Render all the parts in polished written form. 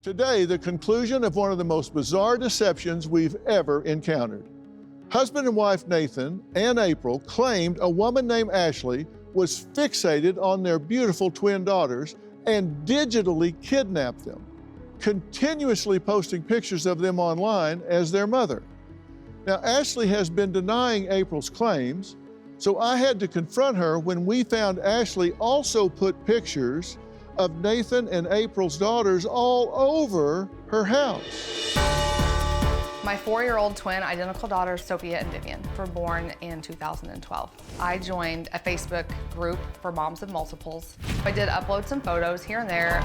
Today, the conclusion of one of the most bizarre deceptions we've ever encountered. Husband and wife Nathan and April claimed a woman named Ashely was fixated on their beautiful twin daughters and digitally kidnapped them, continuously posting pictures of them online as their mother. Now, Ashely has been denying April's claims, so I had to confront her when we found Ashely also put pictures of Nathan and April's daughters all over her house. My 4-year-old twin identical daughters, Sophia and Vivian, were born in 2012. I joined a Facebook group for moms of multiples. I did upload some photos here and there.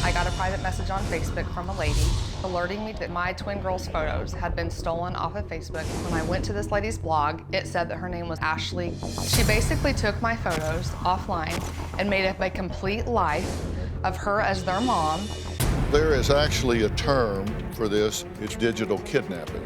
I got a private message on Facebook from a lady alerting me that my twin girls' photos had been stolen off of Facebook. When I went to this lady's blog, it said that her name was Ashely. She basically took my photos offline and made up a complete life of her as their mom. There is actually a term for this. It's digital kidnapping.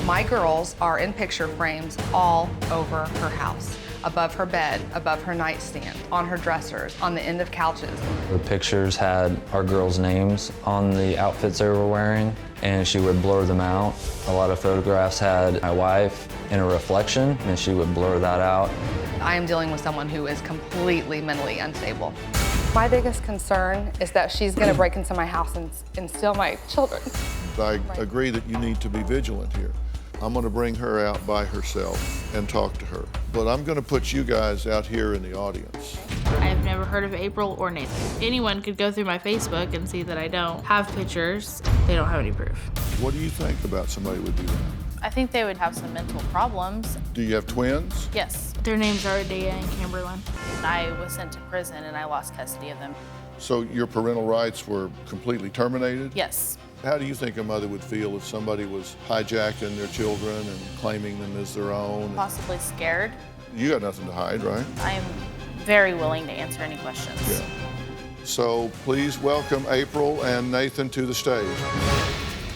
My girls are in picture frames all over her house, above her bed, above her nightstand, on her dressers, on the end of couches. The pictures had our girls' names on the outfits they were wearing, and she would blur them out. A lot of photographs had my wife in a reflection, and she would blur that out. I am dealing with someone who is completely mentally unstable. My biggest concern is that she's gonna break into my house and steal my children. I agree that you need to be vigilant here. I'm gonna bring her out by herself and talk to her. But I'm gonna put you guys out here in the audience. I've never heard of April or Nathan. Anyone could go through my Facebook and see that I don't have pictures. They don't have any proof. What do you think about somebody would do that? I think they would have some mental problems. Do you have twins? Yes. Their names are Adea and Camberlyn. I was sent to prison and I lost custody of them. So your parental rights were completely terminated? Yes. How do you think a mother would feel if somebody was hijacking their children and claiming them as their own? Possibly scared. You got nothing to hide, right? I am very willing to answer any questions. Yeah. So please welcome April and Nathan to the stage.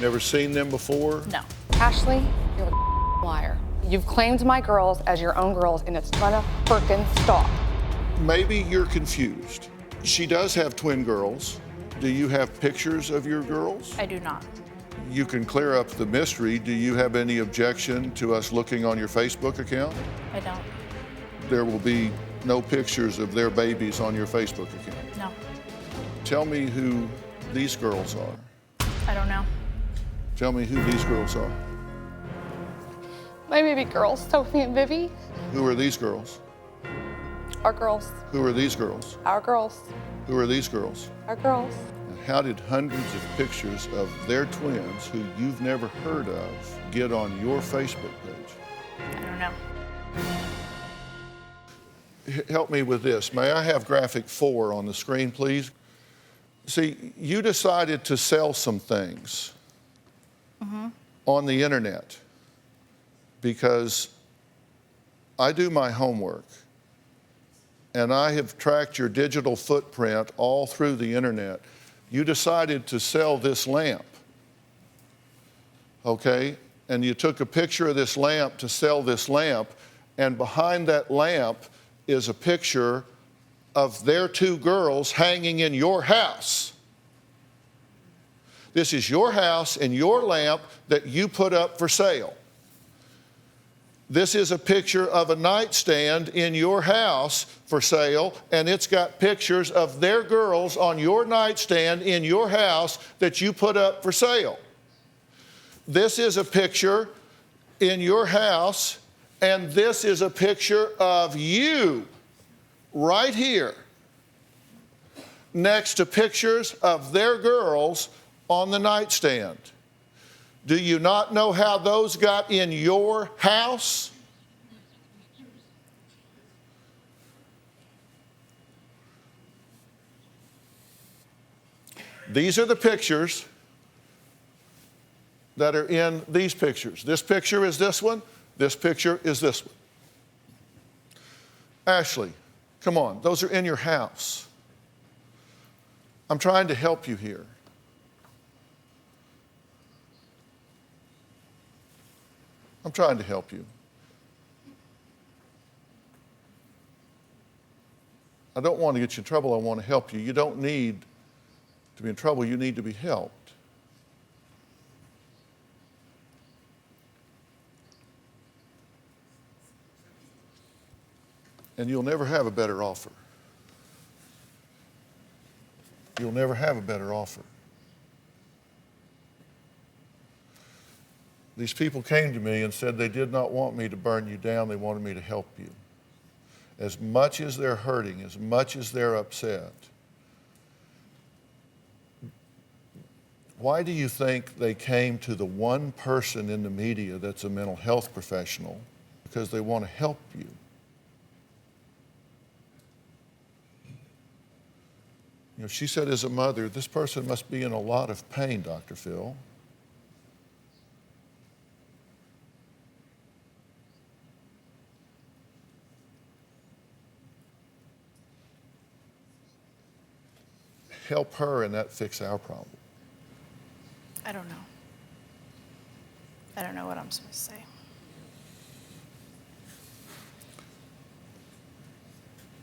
Never seen them before? No. Ashely, you're a liar. You've claimed my girls as your own girls, and it's gonna frickin' stop. Maybe you're confused. She does have twin girls. Do you have pictures of your girls? I do not. You can clear up the mystery. Do you have any objection to us looking on your Facebook account? I don't. There will be no pictures of their babies on your Facebook account. No. Tell me who these girls are. I don't know. Tell me who these girls are. My baby girls, Sophie and Vivi. Who are these girls? Our girls. Who are these girls? Our girls. Who are these girls? Our girls. And how did hundreds of pictures of their twins who you've never heard of get on your Facebook page? I don't know. Help me with this. May I have graphic 4 on the screen, please? See, you decided to sell some things on the internet because I do my homework and I have tracked your digital footprint all through the internet. You decided to sell this lamp, okay? And you took a picture of this lamp to sell this lamp, and behind that lamp is a picture of their 2 girls hanging in your house. This is your house and your lamp that you put up for sale. This is a picture of a nightstand in your house for sale, and it's got pictures of their girls on your nightstand in your house that you put up for sale. This is a picture in your house, and this is a picture of you right here next to pictures of their girls on the nightstand. Do you not know how those got in your house? These are the pictures that are in these pictures. This picture is this one. This picture is this one. Ashely, come on, those are in your house. I'm trying to help you here. I'm trying to help you. I don't want to get you in trouble. I want to help you. You don't need To be in trouble, you need to be helped. And you'll never have a better offer. You'll never have a better offer. These people came to me and said they did not want me to burn you down, they wanted me to help you. As much as they're hurting, as much as they're upset, why do you think they came to the one person in the media that's a mental health professional? Because they want to help you. You know, she said as a mother, this person must be in a lot of pain, Dr. Phil. Help her and that fix our problem. I don't know. I don't know what I'm supposed to say.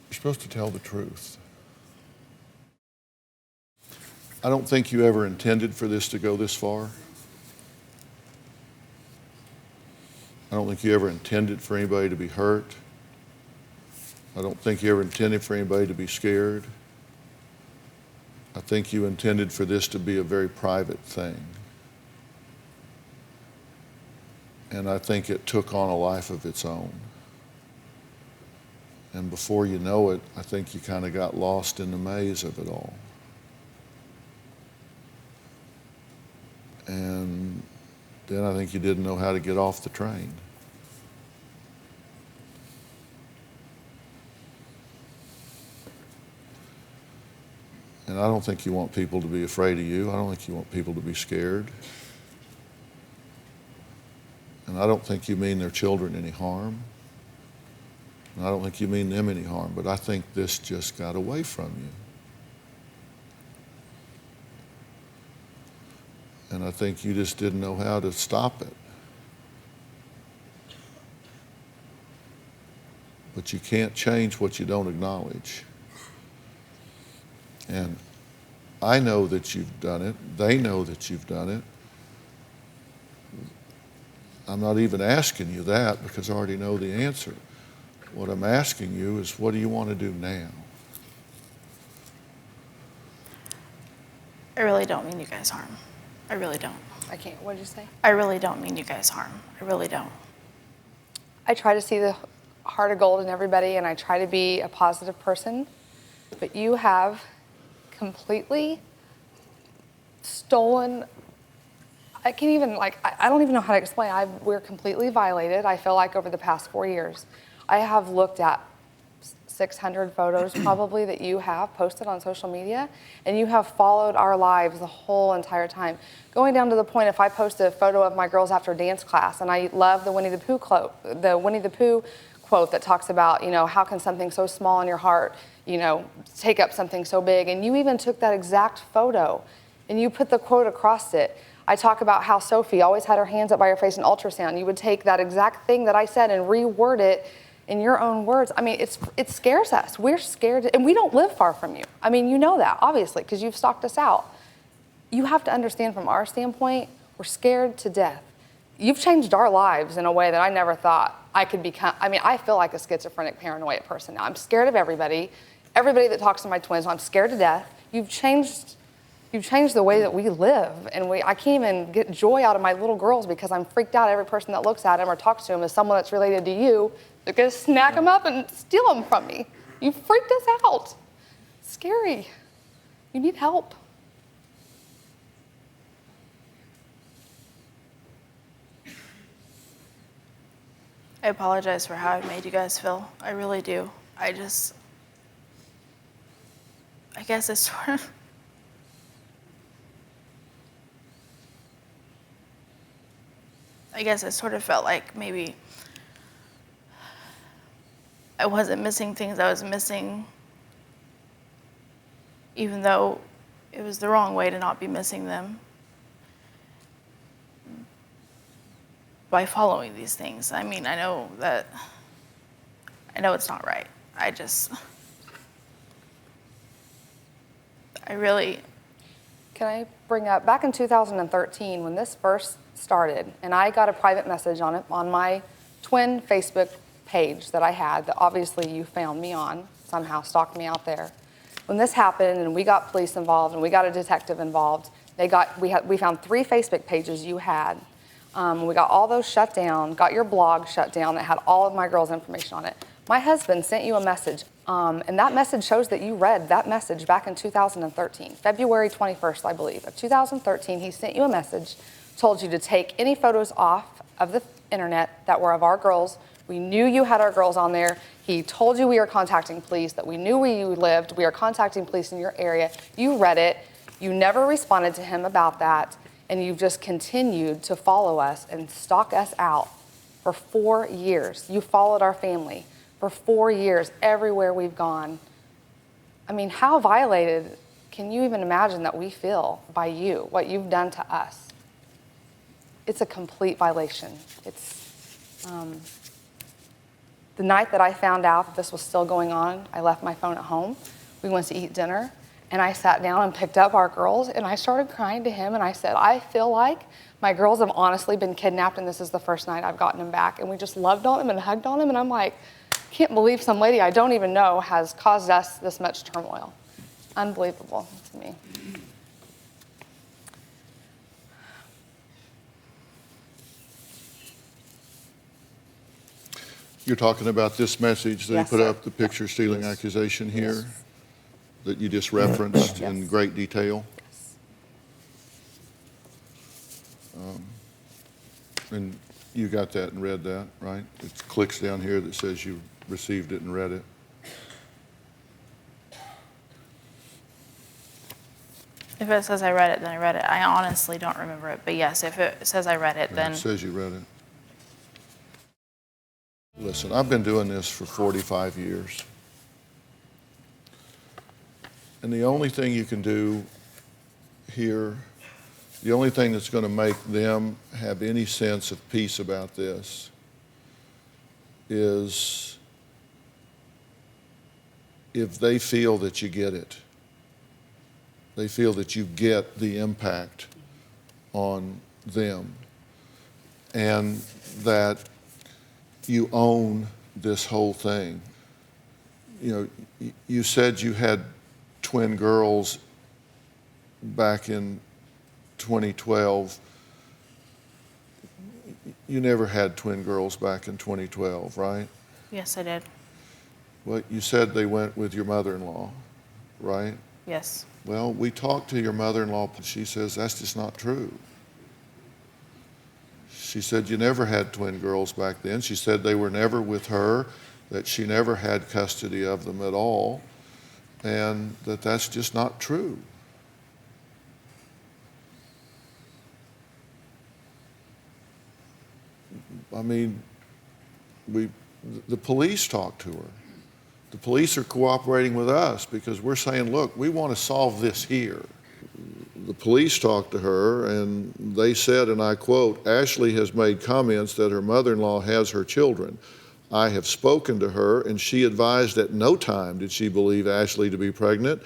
You're supposed to tell the truth. I don't think you ever intended for this to go this far. I don't think you ever intended for anybody to be hurt. I don't think you ever intended for anybody to be scared. I think you intended for this to be a very private thing. And I think it took on a life of its own. And before you know it, I think you kind of got lost in the maze of it all. And then I think you didn't know how to get off the train. And I don't think you want people to be afraid of you. I don't think you want people to be scared. And I don't think you mean their children any harm. And I don't think you mean them any harm, but I think this just got away from you. And I think you just didn't know how to stop it. But you can't change what you don't acknowledge. And I know that you've done it. They know that you've done it. I'm not even asking you that because I already know the answer. What I'm asking you is, what do you want to do now? I really don't mean you guys harm. I really don't. I can't, what did you say? I really don't mean you guys harm. I really don't. I try to see the heart of gold in everybody, and I try to be a positive person, but you have completely stolen. I can't even, I don't even know how to explain. We're completely violated. I feel like over the past 4 years, I have looked at 600 photos probably that you have posted on social media, and you have followed our lives the whole entire time. Going down to the point, if I post a photo of my girls after dance class, and I love the Winnie the Pooh quote that talks about, you know, how can something so small in your heart, you know, take up something so big? And you even took that exact photo and you put the quote across it. I talk about how Sophie always had her hands up by her face in ultrasound. You would take that exact thing that I said and reword it in your own words. I mean, it scares us. We're scared, and we don't live far from you. I mean, you know that, obviously, because you've stalked us out. You have to understand from our standpoint, we're scared to death. You've changed our lives in a way that I never thought I could become. I mean, I feel like a schizophrenic, paranoid person now. I'm scared of everybody that talks to my twins. I'm scared to death. You've changed the way that we live, and I can't even get joy out of my little girls because I'm freaked out. Every person that looks at them or talks to them is someone that's related to you. They're gonna snack them up and steal them from me. You freaked us out. Scary. You need help. I apologize for how I made you guys feel. I really do. I guess it's sort of, felt like maybe I wasn't missing things I was missing, even though it was the wrong way to not be missing them. By following these things. I mean, I know it's not right. I can I bring up, back in 2013, when this first started, and I got a private message on it on my twin Facebook page that I had, that obviously you found me on, somehow stalked me out there. When this happened and we got police involved and we got a detective involved, we found 3 Facebook pages you had. We got all those shut down, got your blog shut down that had all of my girls' information on it. My husband sent you a message, and that message shows that you read that message back in 2013, February 21st, I believe, of 2013. He sent you a message, told you to take any photos off of the internet that were of our girls. We knew you had our girls on there. He told you we were contacting police, that we knew where you lived. We are contacting police in your area. You read it. You never responded to him about that. And you've just continued to follow us and stalk us out for 4 years. You followed our family for 4 years everywhere we've gone. I mean, how violated can you even imagine that we feel by you, what you've done to us? It's a complete violation. It's the night that I found out that this was still going on, I left my phone at home. We went to eat dinner. And I sat down and picked up our girls, and I started crying to him, and I said, I feel like my girls have honestly been kidnapped, and this is the first night I've gotten them back. And we just loved on him and hugged on him, and I'm like, can't believe some lady I don't even know has caused us this much turmoil. Unbelievable to me. You're talking about this message that Yes, you put sir. up, the picture stealing accusation here, that you just referenced in Yes. great detail. And you got that and read that, right? It clicks down here that says you received it and read it. If it says I read it, then I read it. I honestly don't remember it. But yes, if it says I read it, Yeah, then it says you read it. Listen, I've been doing this for 45 years. And the only thing you can do here, the only thing that's going to make them have any sense of peace about this is if they feel that you get it. They feel that you get the impact on them and that you own this whole thing. You know, you said you had twin girls back in 2012. You never had twin girls back in 2012, right? yes, I did. Well, you said they went with your mother-in-law, right? Yes. Well, we talked to your mother-in-law. She says that's just not true. She said you never had twin girls back then. She said they were never with her, that she never had custody of them at all, and that that's just not true. I mean, the police talked to her. The police are cooperating with us because we're saying, look, we want to solve this here. The police talked to her and they said, and I quote, Ashely has made comments that her mother-in-law has her children. I have spoken to her and she advised at no time did she believe Ashely to be pregnant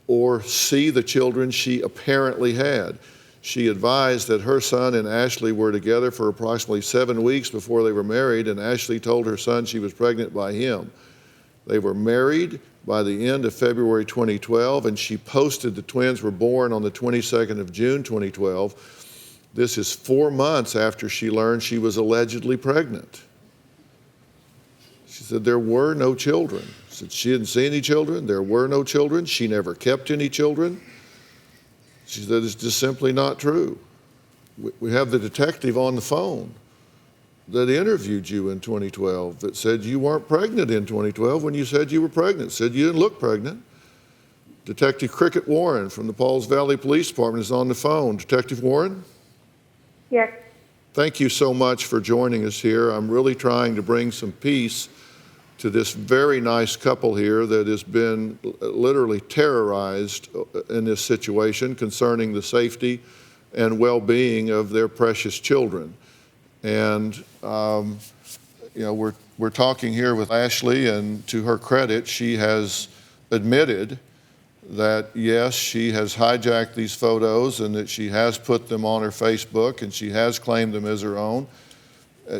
or see the children she apparently had. She advised that her son and Ashely were together for approximately 7 weeks before they were married, and Ashely told her son she was pregnant by him. They were married by the end of February 2012, and she posted the twins were born on the 22nd of June 2012. This is 4 months after she learned she was allegedly pregnant. She said there were no children. She said she didn't see any children. There were no children. She never kept any children. She said it's just simply not true. We have the detective on the phone that interviewed you in 2012 that said you weren't pregnant in 2012 when you said you were pregnant, said you didn't look pregnant. Detective Cricket Warren from the Pauls Valley Police Department is on the phone. Detective Warren? Yes. Thank you so much for joining us here. I'm really trying to bring some peace to this very nice couple here that has been literally terrorized in this situation concerning the safety and well-being of their precious children. And you know, we're talking here with Ashely, and to her credit, she has admitted that, yes, she has hijacked these photos and that she has put them on her Facebook and she has claimed them as her own.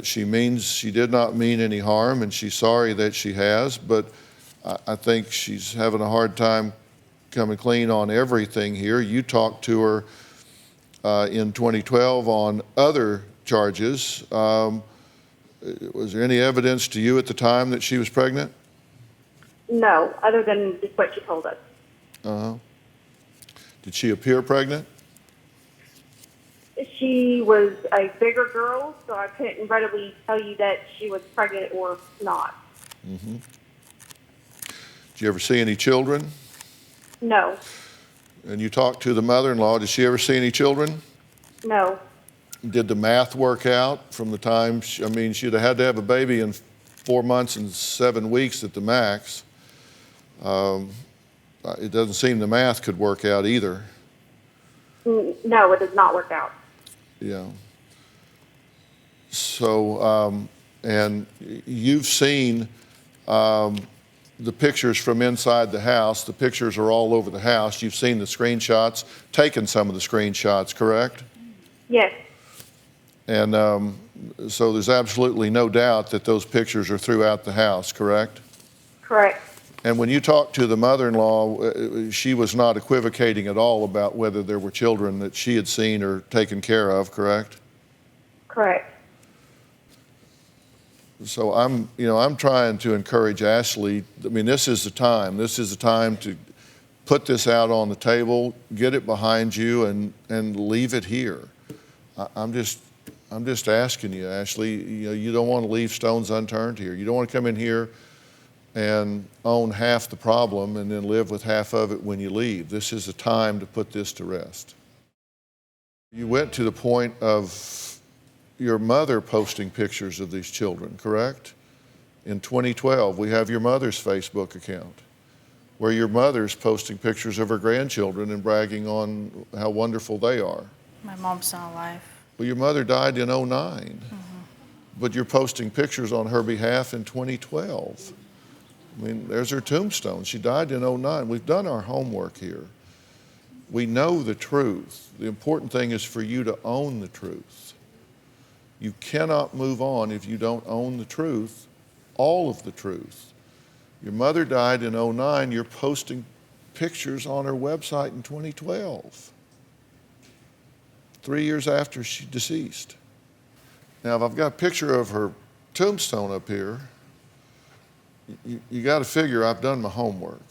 She did not mean any harm, and she's sorry that she has, but I think she's having a hard time coming clean on everything here. You talked to her in 2012 on other charges. Was there any evidence to you at the time that she was pregnant? No, other than just what she told us. Uh-huh. Did she appear pregnant? She was a bigger girl, so I couldn't readily tell you that she was pregnant or not. Mm-hmm. Did you ever see any children? No. And you talked to the mother-in-law. Did she ever see any children? No. Did the math work out from the time, she'd have had to have a baby in 4 months and 7 weeks at the max. It doesn't seem the math could work out either. No, it does not work out. Yeah. So, and you've seen the pictures from inside the house. The pictures are all over the house. You've seen the screenshots, taken some of the screenshots, correct? Yes. And so there's absolutely no doubt that those pictures are throughout the house, correct? Correct. And when you talked to the mother-in-law, she was not equivocating at all about whether there were children that she had seen or taken care of, correct? Correct. So I'm trying to encourage Ashely. This is the time. This is the time to put this out on the table, get it behind you, and leave it here. I'm just asking you, Ashely. You don't want to leave stones unturned here. You don't want to come in here and own half the problem and then live with half of it when you leave. This is the time to put this to rest. You went to the point of your mother posting pictures of these children, correct? In 2012, we have your mother's Facebook account where your mother's posting pictures of her grandchildren and bragging on how wonderful they are. My mom's not alive. Well, your mother died in 2009, but you're posting pictures on her behalf in 2012. There's her tombstone. She died in 2009. We've done our homework here. We know the truth. The important thing is for you to own the truth. You cannot move on if you don't own the truth, all of the truth. Your mother died in 2009. You're posting pictures on her website in 2012, 3 years after she deceased. Now, if I've got a picture of her tombstone up here, you got to figure I've done my homework.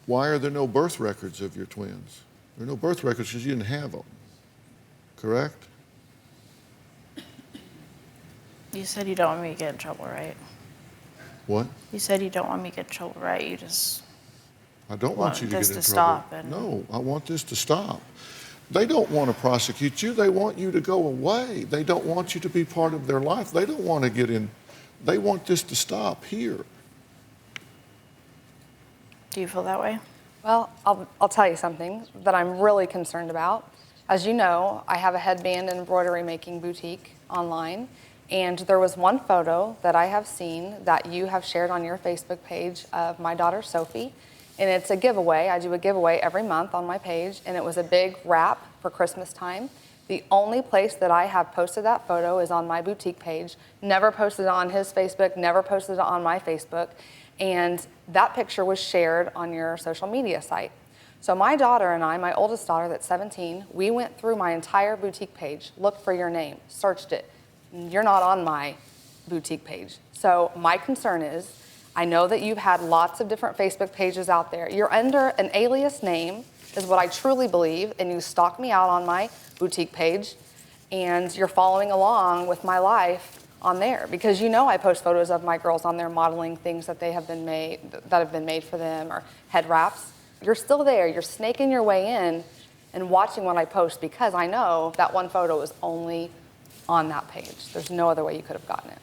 Why are there no birth records of your twins? There are no birth records because you didn't have them, correct? You said you don't want me to get in trouble, right? What? You said you don't want me to get in trouble, right? You just I don't want you to get in trouble. Stop and... No, I want this to stop. They don't want to prosecute you. They want you to go away. They don't want you to be part of their life. They don't want to get in. They want this to stop here. Do you feel that way? Well, I'll tell you something that I'm really concerned about. As you know, I have a headband and embroidery making boutique online, and there was one photo that I have seen that you have shared on your Facebook page of my daughter Sophie, and it's a giveaway. I do a giveaway every month on my page, and it was a big wrap for Christmas time. The only place that I have posted that photo is on my boutique page. Never posted it on his Facebook, never posted it on my Facebook. And that picture was shared on your social media site. So my daughter and I, my oldest daughter that's 17, we went through my entire boutique page, looked for your name, searched it. You're not on my boutique page. So my concern is, I know that you've had lots of different Facebook pages out there. You're under an alias name, is what I truly believe, and you stalk me out on my boutique page, and you're following along with my life on there because you know I post photos of my girls on there modeling things that have been made for them, or head wraps. You're still there. You're snaking your way in and watching what I post because I know that one photo is only on that page. There's no other way you could have gotten it.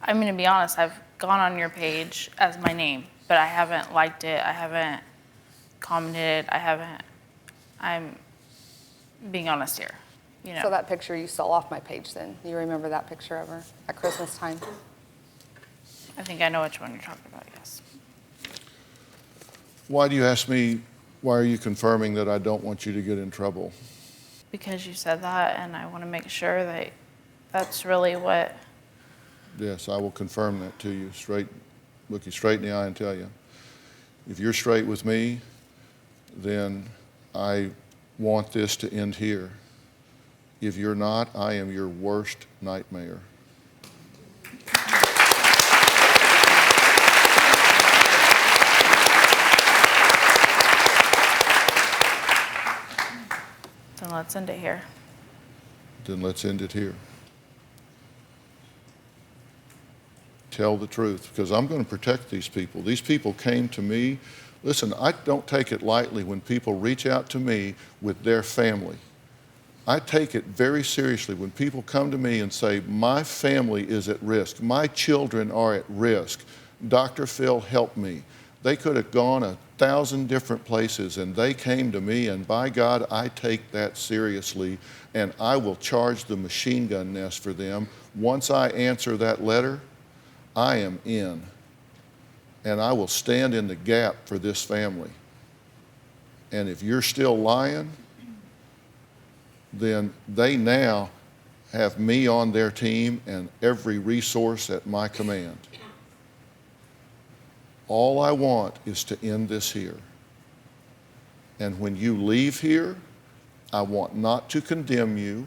I'm going to be honest. I've gone on your page as my name, but I haven't liked it. I haven't commented. I'm being honest here. You know. So that picture you stole off my page then. You remember that picture of her at Christmas time? I think I know which one you're talking about, yes. Why do you ask me, why are you confirming that I don't want you to get in trouble? Because you said that, and I want to make sure that that's really what... Yes, I will confirm that to you, look you straight in the eye and tell you. If you're straight with me, then I want this to end here. If you're not, I am your worst nightmare. Then let's end it here. Then let's end it here. Tell the truth, because I'm going to protect these people. These people came to me. Listen, I don't take it lightly when people reach out to me with their family. I take it very seriously when people come to me and say, my family is at risk. My children are at risk. Dr. Phil, help me. They could have gone 1,000 different places, and they came to me, and by God, I take that seriously, and I will charge the machine gun nest for them. Once I answer that letter, I am in, and I will stand in the gap for this family. And if you're still lying, then they now have me on their team and every resource at my command. All I want is to end this here. And when you leave here, I want not to condemn you.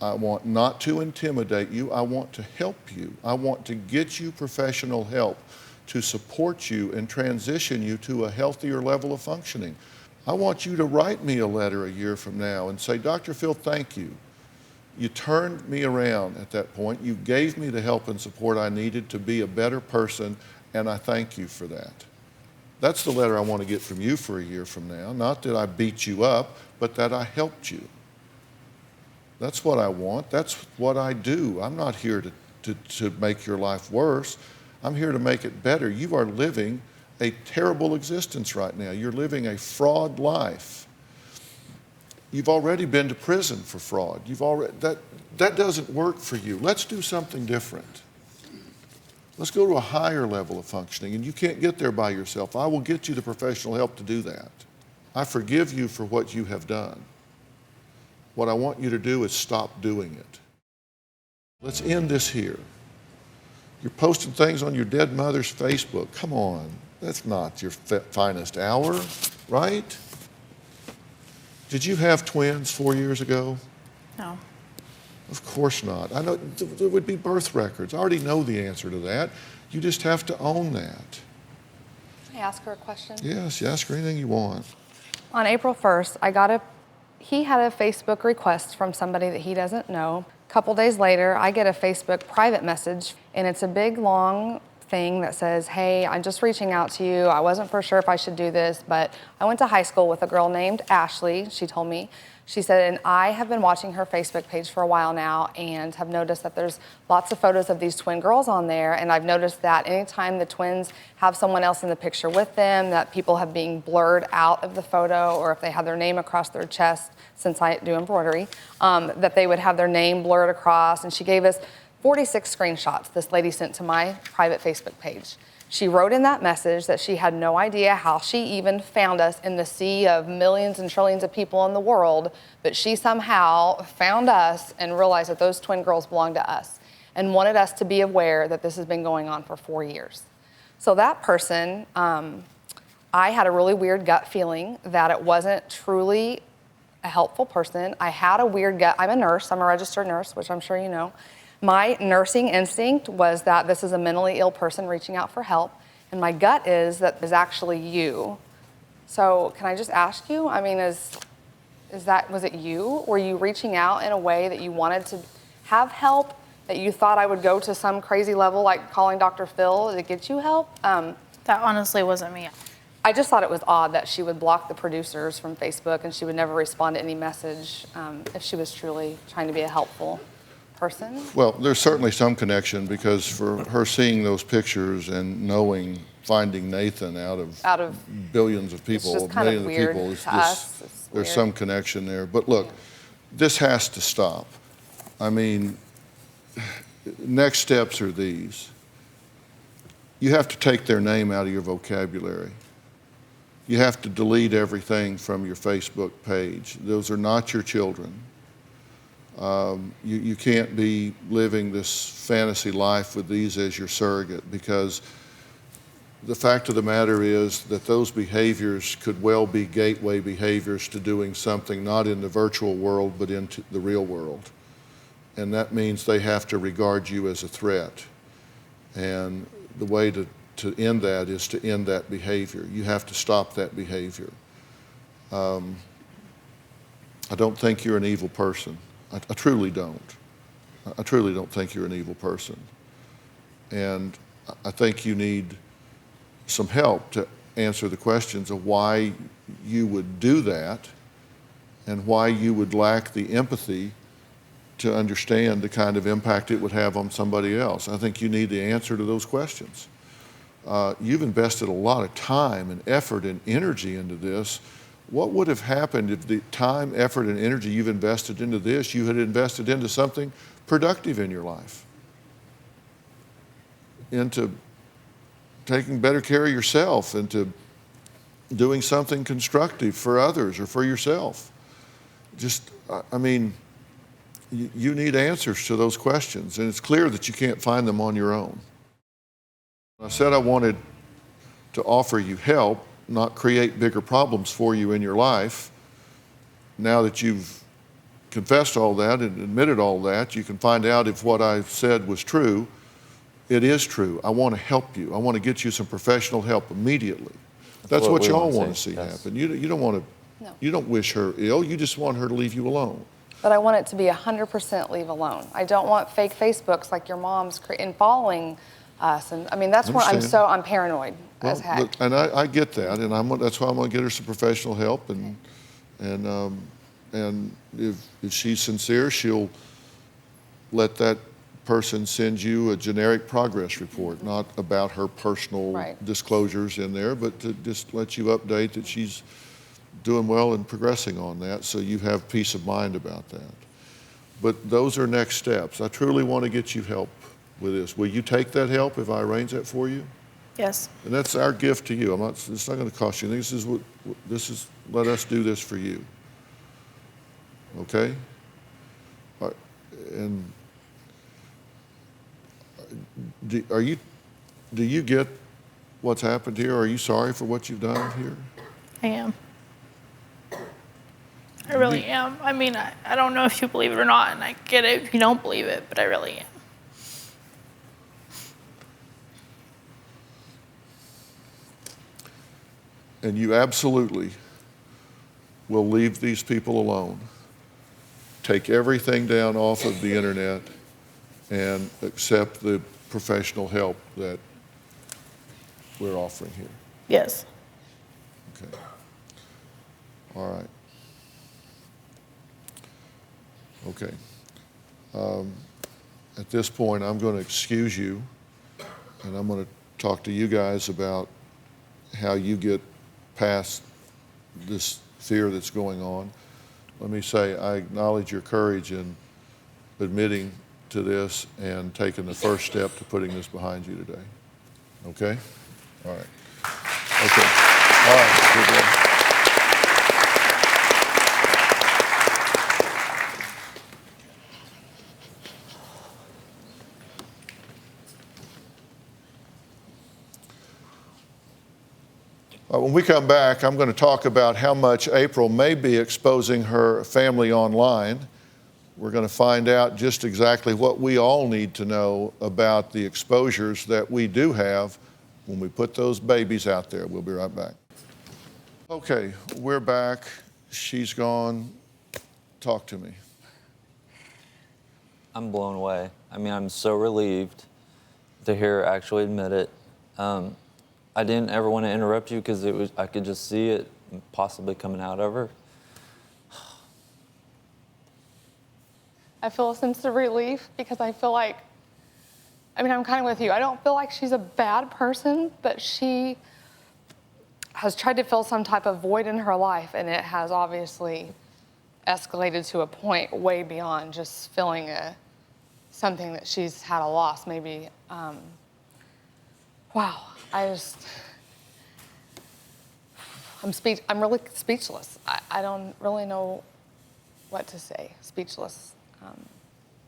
I want not to intimidate you. I want to help you. I want to get you professional help to support you and transition you to a healthier level of functioning. I want you to write me a letter a year from now and say, Dr. Phil, thank you. You turned me around at that point. You gave me the help and support I needed to be a better person, and I thank you for that. That's the letter I want to get from you for a year from now. Not that I beat you up, but that I helped you. That's what I want. That's what I do. I'm not here to make your life worse. I'm here to make it better. You are living a terrible existence right now. You're living a fraud life. You've already been to prison for fraud. That doesn't work for you. Let's do something different. Let's go to a higher level of functioning, and you can't get there by yourself. I will get you the professional help to do that. I forgive you for what you have done. What I want you to do is stop doing it. Let's end this here. You're posting things on your dead mother's Facebook. Come on, that's not your finest hour, right? Did you have twins 4 years ago? No. Of course not. I know there would be birth records. I already know the answer to that. You just have to own that. Can I ask her a question? Yes, you ask her anything you want. On April 1st, he had a Facebook request from somebody that he doesn't know. A couple days later, I get a Facebook private message, and it's a big, long thing that says, hey, I'm just reaching out to you. I wasn't for sure if I should do this, but I went to high school with a girl named Ashely, she told me. She said, and I have been watching her Facebook page for a while now and have noticed that there's lots of photos of these twin girls on there, and I've noticed that anytime the twins have someone else in the picture with them, that people have been blurred out of the photo, or if they have their name across their chest, since I do embroidery, that they would have their name blurred across. And she gave us 46 screenshots this lady sent to my private Facebook page. She wrote in that message that she had no idea how she even found us in the sea of millions and trillions of people in the world, but she somehow found us and realized that those twin girls belonged to us and wanted us to be aware that this has been going on for 4 years. So that person, I had a really weird gut feeling that it wasn't truly a helpful person. I had a weird gut. I'm a nurse. I'm a registered nurse, which I'm sure you know. My nursing instinct was that this is a mentally ill person reaching out for help, and my gut is that is actually you. So can I just ask you, I mean, was it you? Were you reaching out in a way that you wanted to have help, that you thought I would go to some crazy level like calling Dr. Phil to get you help? That honestly wasn't me. I just thought it was odd that she would block the producers from Facebook and she would never respond to any message if she was truly trying to be a helpful person. Well, there's certainly some connection, because for her seeing those pictures and finding Nathan out of billions of people, it's just kind millions of weird of people, to us. there's Weird. some connection there. But look, this has to stop. I mean, next steps are these. you have to take their name out of your vocabulary. You have to delete everything from your Facebook page. Those are not your children. You can't be living this fantasy life with these as your surrogate, because the fact of the matter is that those behaviors could well be gateway behaviors to doing something not in the virtual world but into the real world. And that means they have to regard you as a threat. And the way to end that is to end that behavior. You have to stop that behavior. I don't think you're an evil person. I truly don't. I truly don't think you're an evil person. And I think you need some help to answer the questions of why you would do that and why you would lack the empathy to understand the kind of impact it would have on somebody else. I think you need the answer to those questions. You've invested a lot of time and effort and energy into this. What would have happened if the time, effort, and energy you've invested into this, you had invested into something productive in your life? Into taking better care of yourself, into doing something constructive for others or for yourself. Just, I mean, you need answers to those questions, and it's clear that you can't find them on your own. I said I wanted to offer you help, not create bigger problems for you in your life. Now that you've confessed all that and admitted all that, you can find out if what I said was true. It is true. I want to help you. I want to get you some professional help immediately. That's what you all want to see happen. You don't want to, No. You don't wish her ill. You just want her to leave you alone. But I want it to be 100% leave alone. I don't want fake Facebooks like your mom's and following us. And I mean, that's where I'm paranoid as heck. Look, and I get that, and that's why I'm going to get her some professional help. And if she's sincere, she'll let that person send you a generic progress report, not about her personal disclosures in there, but to just let you update that she's doing well and progressing on that, so you have peace of mind about that. But those are next steps. I truly want to get you help with this. Will you take that help if I arrange that for you? Yes. And that's our gift to you. It's not going to cost you anything. Let us do this for you. Okay? And do you get what's happened here? Are you sorry for what you've done here? I am. I really am. I mean, I don't know if you believe it or not, and I get it if you don't believe it, but I really am. And you absolutely will leave these people alone. Take everything down off of the internet and accept the professional help that we're offering here. Yes. Okay. All right. Okay. At this point, I'm going to excuse you, and I'm going to talk to you guys about how you get past this fear that's going on. Let me say, I acknowledge your courage in admitting to this and taking the first step to putting this behind you today. Okay? All right. Okay. All right. Good job. When we come back, I'm going to talk about how much April may be exposing her family online. We're going to find out just exactly what we all need to know about the exposures that we do have when we put those babies out there. We'll be right back. Okay, we're back. She's gone. Talk to me. I'm blown away. I mean, I'm so relieved to hear her actually admit it. I didn't ever want to interrupt you because I could just see it possibly coming out of her. I feel a sense of relief because I feel like, I mean, I'm kind of with you. I don't feel like she's a bad person, but she has tried to fill some type of void in her life, and it has obviously escalated to a point way beyond just filling something that she's had a loss, maybe. Wow, I'm really speechless. I don't really know what to say. Speechless.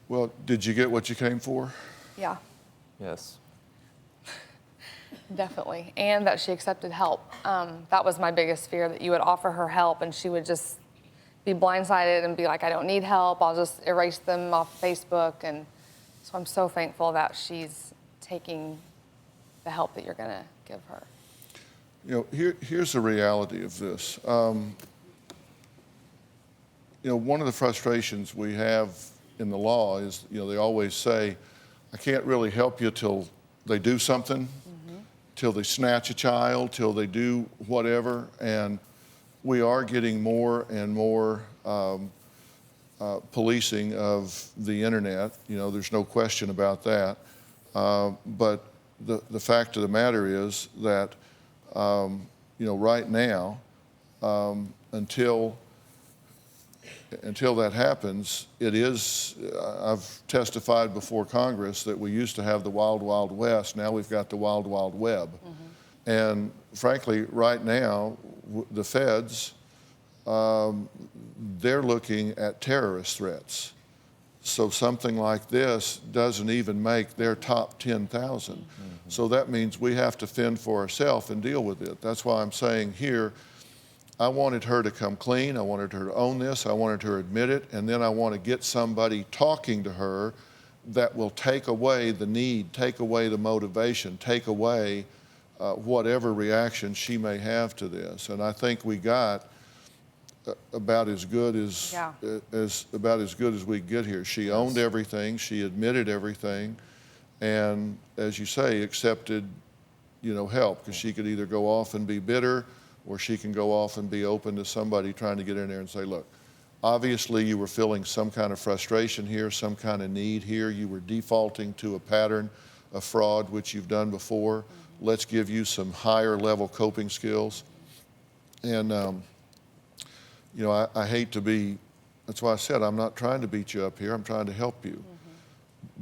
Well, did you get what you came for? Yeah, Yes. definitely. And that she accepted help. That was my biggest fear, that you would offer her help and she would just be blindsided and be like, I don't need help. I'll just erase them off Facebook. And so I'm so thankful that she's taking the help that you're going to give her. You know, here's the reality of this. You know, one of the frustrations we have in the law is, you know, they always say, I can't really help you till they do something, till they snatch a child, till they do whatever. And we are getting more and more policing of the internet. You know, there's no question about that. But the fact of the matter is that, you know, right now, until that happens, it is, I've testified before Congress that we used to have the Wild Wild West, now we've got the Wild Wild Web. And frankly, right now, the feds, they're looking at terrorist threats. So something like this doesn't even make their top 10,000. So that means we have to fend for ourselves and deal with it. That's why I'm saying here, I wanted her to come clean. I wanted her to own this. I wanted her to admit it. And then I want to get somebody talking to her that will take away the need, take away the motivation, take away whatever reaction she may have to this. And I think we got about as good as, about as good as we get here. She owned everything. She admitted everything. And as you say, accepted, you know, help, because she could either go off and be bitter, or she can go off and be open to somebody trying to get in there and say, look, obviously you were feeling some kind of frustration here, some kind of need here. You were defaulting to a pattern of fraud, which you've done before. Let's give you some higher level coping skills. And, you know, I hate to be, that's why I said I'm not trying to beat you up here, I'm trying to help you.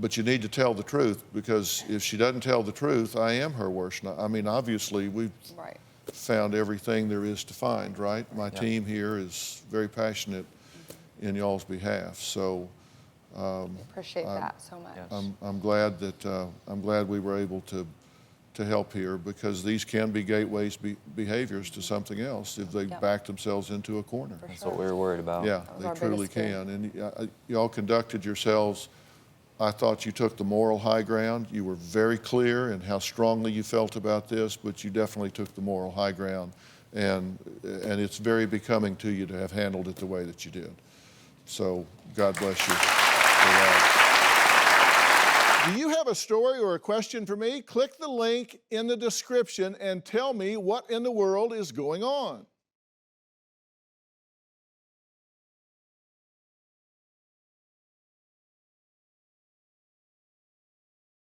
But you need to tell the truth, because if she doesn't tell the truth, I am her worst. I mean, obviously, we've found everything there is to find, right? My team here is very passionate in y'all's behalf. So Appreciate that so much. I'm glad that I'm glad we were able to help here, because these can be gateways behaviors to something else if they back themselves into a corner. That's what we were worried about. Yeah, they truly can. And y'all conducted yourselves, I thought you took the moral high ground. You were very clear in how strongly you felt about this, but you definitely took the moral high ground. And it's very becoming to you to have handled it the way that you did. So God bless you for that. Do you have a story or a question for me? Click the link in the description and tell me what in the world is going on.